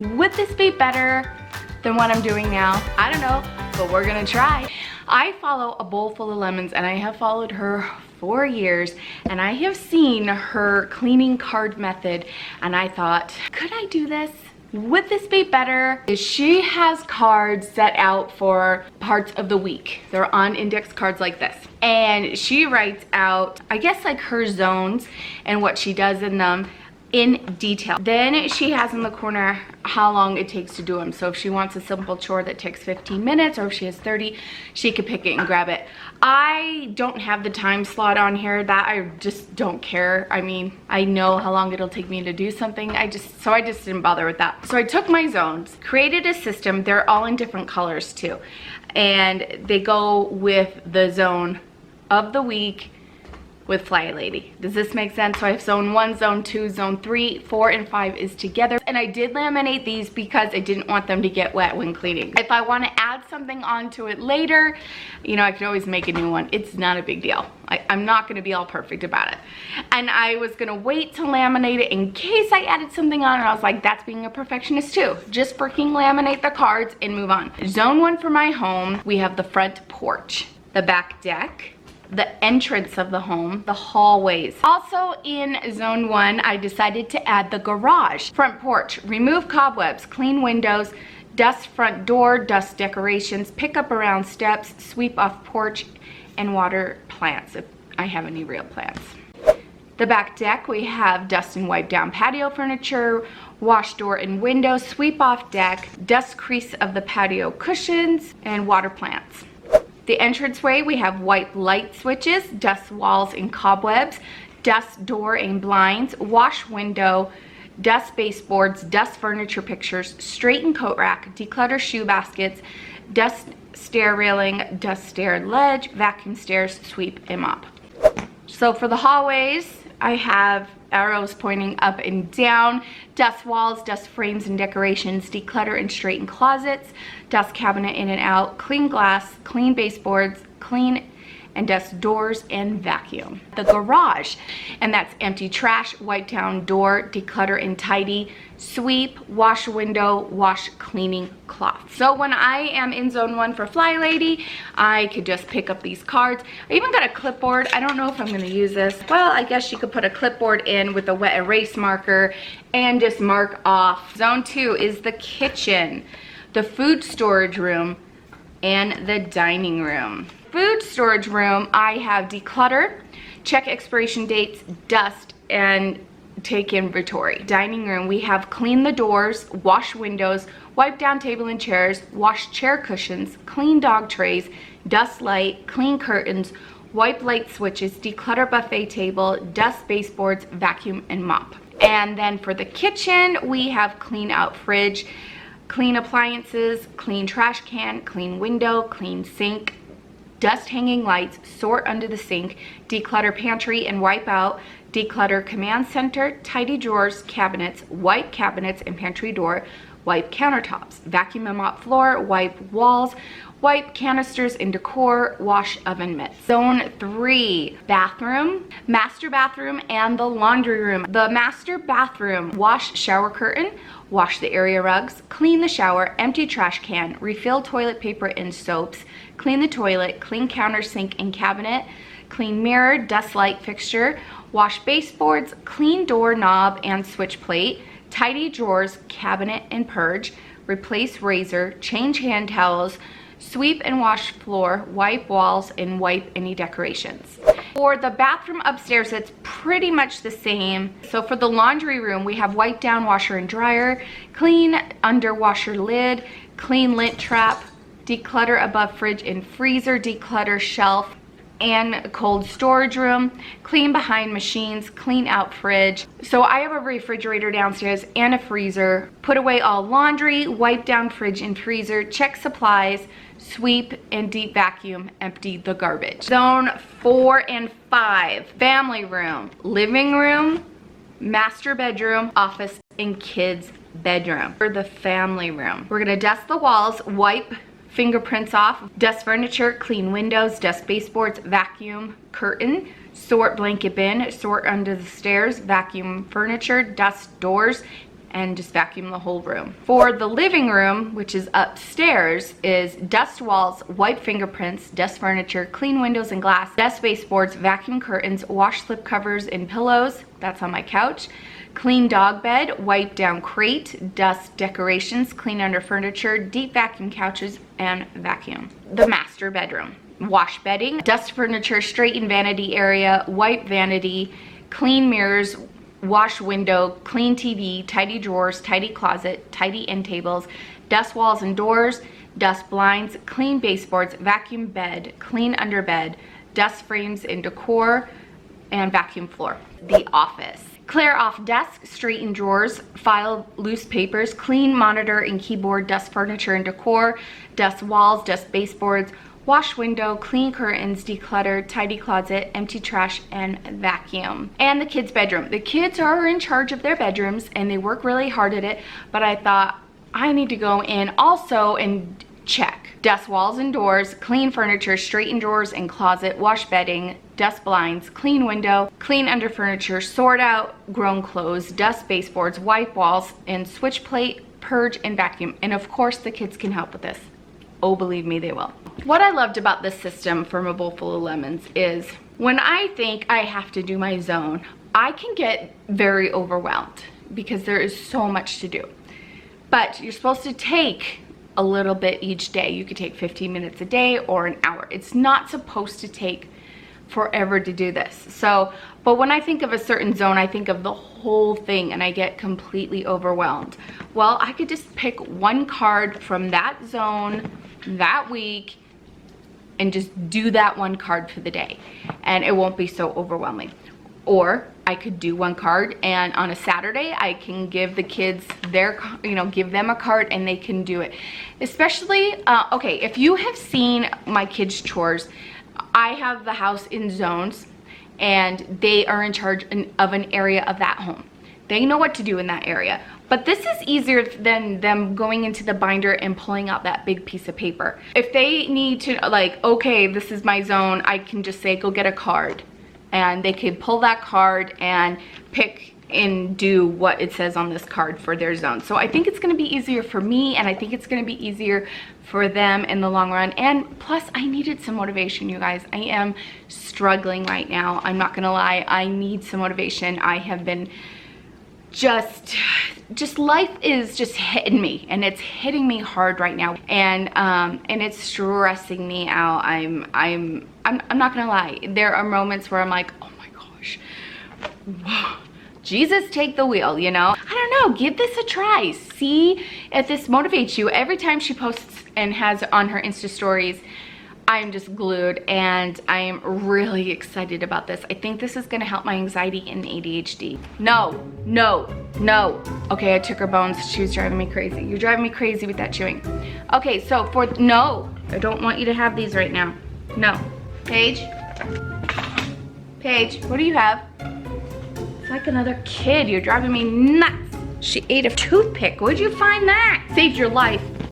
Would this be better than what I'm doing now? I don't know, but we're gonna try. I follow A Bowl Full of Lemons, and I have followed her for years, and I have seen her cleaning card method, and I thought, could I do this? Would this be better? She has cards set out for parts of the week. They're on index cards like this. And she writes out, I guess, like her zones and what she does in them in detail. Then she has in the corner how long it takes to do them. So if she wants a simple chore that takes 15 minutes, or if she has 30, she could pick it and grab it. I don't have the time slot on here. That I just don't care. I mean, I know how long it'll take me to do something. So I just didn't bother with that. So I took my zones, created a system. They're all in different colors too. And they go with the zone of the week with Fly Lady. Does this make sense? So I have zone 1, zone 2, zone 3, 4, and 5 is together. And I did laminate these because I didn't want them to get wet when cleaning. If I want to add something onto it later, you know, I could always make a new one. It's not a big deal. I'm not going to be all perfect about it. And I was going to wait to laminate it in case I added something on, and I was like, that's being a perfectionist too. Just freaking laminate the cards and move on. Zone 1 for my home, we have the front porch, the back deck, the entrance of the home, the hallways. Also in zone 1, I decided to add the garage. Front porch, remove cobwebs, clean windows, dust front door, dust decorations, pick up around steps, sweep off porch, and water plants if I have any real plants. The back deck, we have dust and wipe down patio furniture, wash door and window, sweep off deck, dust crease of the patio cushions, and water plants. The entranceway, we have white light switches, dust walls and cobwebs, dust door and blinds, wash window, dust baseboards, dust furniture pictures, straighten coat rack, declutter shoe baskets, dust stair railing, dust stair ledge, vacuum stairs, sweep and mop. So for the hallways, I have arrows pointing up and down, dust walls, dust frames and decorations, declutter and straighten closets, dust cabinet in and out, clean glass, clean baseboards, clean and dust doors, and vacuum. The garage, and that's empty trash, wipe down door, declutter and tidy, sweep, wash window, wash cleaning cloth. So when I am in zone 1 for Fly Lady, I could just pick up these cards. I even got a clipboard. I don't know if I'm going to use this. Well, I guess you could put a clipboard in with a wet erase marker and just mark off. Zone 2 is the kitchen, the food storage room, and the dining room. Food storage room, I have declutter, check expiration dates, dust, and take inventory. Dining room, we have clean the doors, wash windows, wipe down table and chairs, wash chair cushions, clean dog trays, dust light, clean curtains, wipe light switches, declutter buffet table, dust baseboards, vacuum and mop. And then for the kitchen, we have clean out fridge, clean appliances, clean trash can, clean window, clean sink, dust hanging lights, sort under the sink, declutter pantry and wipe out, declutter command center, tidy drawers, cabinets, wipe cabinets and pantry door, wipe countertops, vacuum and mop floor, wipe walls, wipe canisters and decor, wash oven mitts. Zone 3, bathroom, master bathroom, and the laundry room. The master bathroom, wash shower curtain, wash the area rugs, clean the shower, empty trash can, refill toilet paper and soaps, clean the toilet, clean counter, sink, and cabinet, clean mirror, dust light fixture, wash baseboards, clean door knob and switch plate, tidy drawers, cabinet and purge, replace razor, change hand towels, sweep and wash floor, wipe walls, and wipe any decorations. For the bathroom upstairs, it's pretty much the same. So for the laundry room, we have wipe down washer and dryer, clean under washer lid, clean lint trap, declutter above fridge and freezer, declutter shelf and cold storage room, clean behind machines, clean out fridge. So I have a refrigerator downstairs and a freezer. Put away all laundry, wipe down fridge and freezer, check supplies, sweep and deep vacuum, empty the garbage. Zone 4 and 5, family room, living room, master bedroom, office, and kids bedroom. For the family room, we're gonna dust the walls, wipe fingerprints off, dust furniture, clean windows, dust baseboards, vacuum curtain, sort blanket bin, sort under the stairs, vacuum furniture, dust doors, and just vacuum the whole room. For the living room, which is upstairs, is dust walls, wipe fingerprints, dust furniture, clean windows and glass, dust baseboards, vacuum curtains, wash slip covers and pillows, that's on my couch, clean dog bed, wipe down crate, dust decorations, clean under furniture, deep vacuum couches, and vacuum. The master bedroom, wash bedding, dust furniture, straighten vanity area, wipe vanity, clean mirrors, wash window, clean TV, tidy drawers, tidy closet, tidy end tables, dust walls and doors, dust blinds, clean baseboards, vacuum bed, clean under bed, dust frames and decor, and vacuum floor. The office. Clear off desk, straighten drawers, file loose papers, clean monitor and keyboard, dust furniture and decor, dust walls, dust baseboards, wash window, clean curtains, declutter, tidy closet, empty trash, and vacuum. And the kids' bedroom. The kids are in charge of their bedrooms and they work really hard at it, but I thought I need to go in also and check. Dust walls and doors, clean furniture, straighten drawers and closet, wash bedding, dust blinds, clean window, clean under furniture, sort out grown clothes, dust baseboards, wipe walls, and switch plate, purge, and vacuum. And of course the kids can help with this. Oh, believe me, they will. What I loved about this system from A Bowl Full of Lemons is when I think I have to do my zone, I can get very overwhelmed because there is so much to do. But you're supposed to take a little bit each day. You could take 15 minutes a day or an hour. It's not supposed to take forever to do this. So, but when I think of a certain zone, I think of the whole thing and I get completely overwhelmed. Well, I could just pick one card from that zone that week and just do that one card for the day and it won't be so overwhelming. Or I could do one card and on a Saturday I can give the kids their, give them a card and they can do it. Especially, okay, if you have seen my kids' chores, I have the house in zones and they are in charge of an area of that home. They know what to do in that area. But this is easier than them going into the binder and pulling out that big piece of paper. If they need to, like, okay, this is my zone, I can just say, go get a card. And they can pull that card and pick and do what it says on this card for their zone. So I think it's gonna be easier for me and I think it's gonna be easier for them in the long run. And plus I needed some motivation, you guys. I am struggling right now. I'm not gonna lie, I need some motivation. I have been just life is just hitting me and it's hitting me hard right now and it's stressing me out. I'm not gonna lie, there are moments where I'm like, oh my gosh, whoa, Jesus, take the wheel, I don't know, give this a try, see if this motivates you. Every time she posts and has on her Insta stories, I'm just glued and I am really excited about this. I think this is gonna help my anxiety and ADHD. No. Okay, I took her bones. She was driving me crazy. You're driving me crazy with that chewing. Okay, so no, I don't want you to have these right now. No. Paige, what do you have? It's like another kid. You're driving me nuts. She ate a toothpick. Where'd you find that? Saved your life.